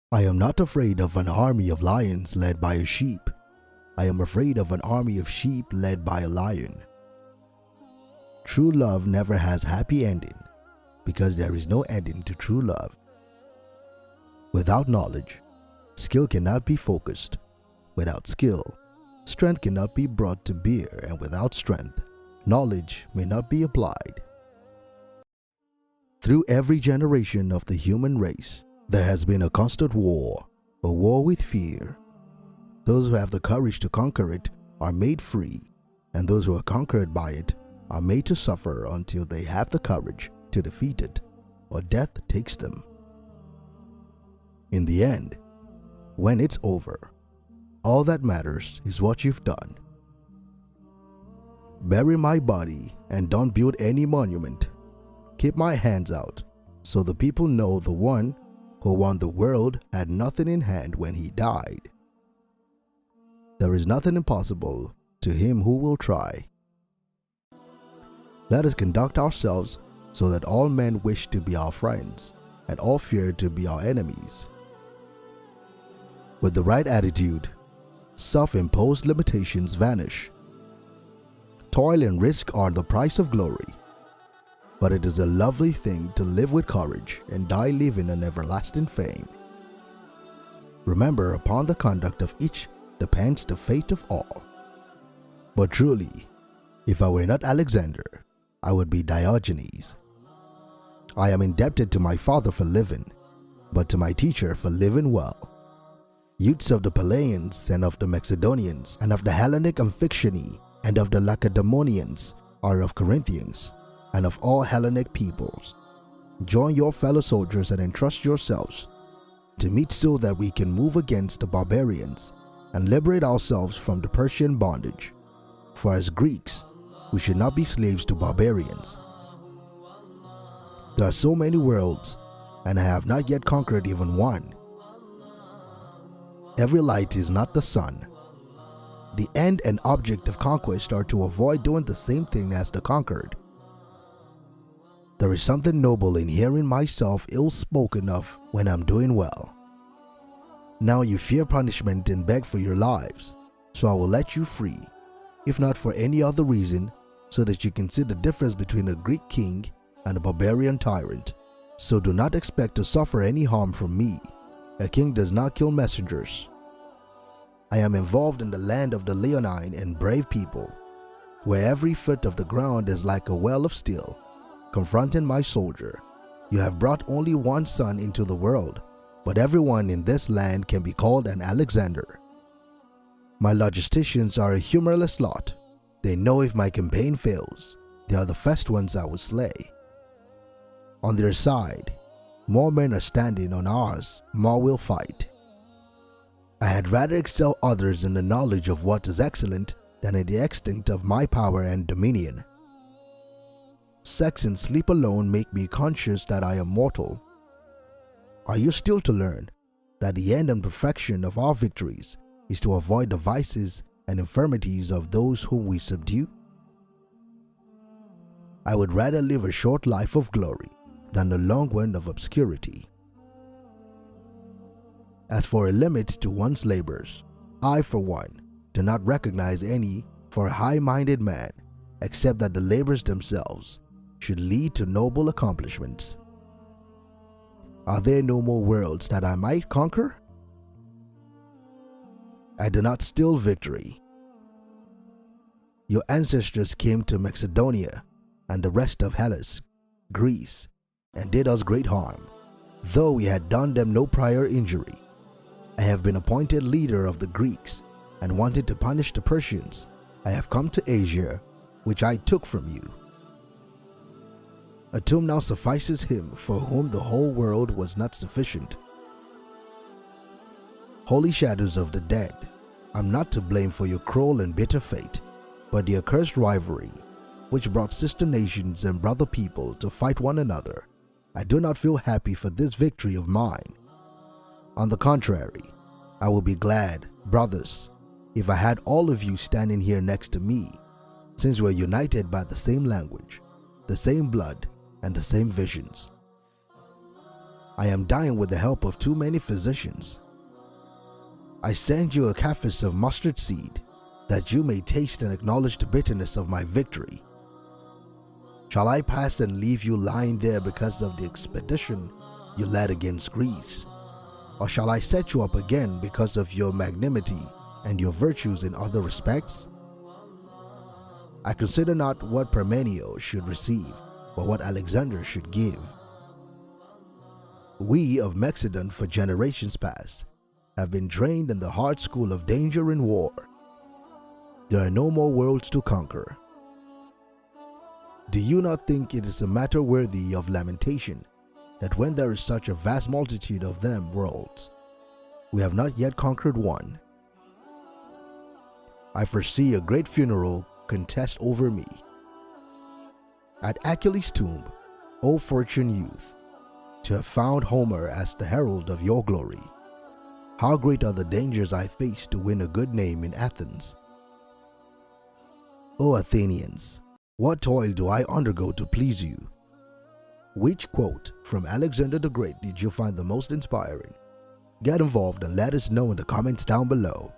I am not afraid of an army of lions led by a sheep. I am afraid of an army of sheep led by a lion. True love never has happy ending, because there is no ending to true love. Without knowledge, skill cannot be focused. Without skill, strength cannot be brought to bear, and without strength, knowledge may not be applied. Through every generation of the human race, there has been a constant war, a war with fear. Those who have the courage to conquer it are made free, and those who are conquered by it are made to suffer until they have the courage to defeat it, or death takes them. In the end, when it's over, all that matters is what you've done. Bury my body and don't build any monument. Keep my hands out so the people know the one who won the world had nothing in hand when he died. There is nothing impossible to him who will try. Let us conduct ourselves so that all men wish to be our friends and all fear to be our enemies. With the right attitude, self-imposed limitations vanish. Toil and risk are the price of glory, but it is a lovely thing to live with courage and die living an everlasting fame. Remember, upon the conduct of each depends the fate of all. But truly, if I were not Alexander, I would be Diogenes. I am indebted to my father for living, but to my teacher for living well. Youths of the Pellaeans and of the Macedonians and of the Hellenic Amphictyony and of the Lacedaemonians are of Corinthians and of all Hellenic peoples. Join your fellow soldiers and entrust yourselves to meet so that we can move against the barbarians and liberate ourselves from the Persian bondage. For as Greeks, we should not be slaves to barbarians. There are so many worlds, and I have not yet conquered even one. Every light is not the sun. The end and object of conquest are to avoid doing the same thing as the conquered. There is something noble in hearing myself ill spoken of when I'm doing well. Now you fear punishment and beg for your lives, so I will let you free, if not for any other reason, so that you can see the difference between a Greek king and a barbarian tyrant. So do not expect to suffer any harm from me. A king does not kill messengers. I am involved in the land of the leonine and brave people, where every foot of the ground is like a well of steel. Confronting my soldier, you have brought only one son into the world, but everyone in this land can be called an Alexander. My logisticians are a humorless lot. They know if my campaign fails, they are the first ones I will slay. On their side, more men are standing, on ours, more will fight. I had rather excel others in the knowledge of what is excellent than in the extent of my power and dominion. Sex and sleep alone make me conscious that I am mortal. Are you still to learn that the end and perfection of our victories is to avoid the vices and infirmities of those whom we subdue? I would rather live a short life of glory than a long one of obscurity. As for a limit to one's labors, I, for one, do not recognize any for a high-minded man, except that the labors themselves should lead to noble accomplishments. Are there no more worlds that I might conquer? I do not steal victory. Your ancestors came to Macedonia and the rest of Hellas, Greece, and did us great harm, though we had done them no prior injury. I have been appointed leader of the Greeks, and wanted to punish the Persians. I have come to Asia, which I took from you. A tomb now suffices him for whom the whole world was not sufficient. Holy shadows of the dead, I'm not to blame for your cruel and bitter fate, but the accursed rivalry, which brought sister nations and brother people to fight one another. I do not feel happy for this victory of mine. On the contrary, I will be glad, brothers, if I had all of you standing here next to me, since we're united by the same language, the same blood, and the same visions. I am dying with the help of too many physicians. I send you a cafis of mustard seed, that you may taste and acknowledge the bitterness of my victory. Shall I pass and leave you lying there because of the expedition you led against Greece? Or shall I set you up again because of your magnanimity and your virtues in other respects? I consider not what Parmenio should receive, but what Alexander should give. We of Macedon for generations past have been trained in the hard school of danger and war. There are no more worlds to conquer. Do you not think it is a matter worthy of lamentation that when there is such a vast multitude of them worlds, we have not yet conquered one? I foresee a great funeral contest over me. At Achilles' tomb, O fortune youth, to have found Homer as the herald of your glory, how great are the dangers I face to win a good name in Athens. O Athenians, what toil do I undergo to please you? Which quote from Alexander the Great did you find the most inspiring? Get involved and let us know in the comments down below.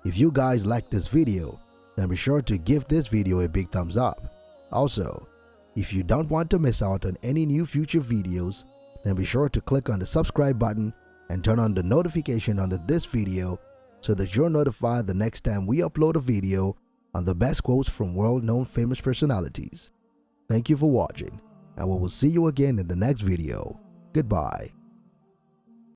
If you guys like this video, then be sure to give this video a big thumbs up. Also, if you don't want to miss out on any new future videos, then be sure to click on the subscribe button and turn on the notification under this video so that you're notified the next time we upload a video on the best quotes from world-known famous personalities. Thank you for watching, and we will see you again in the next video. Goodbye.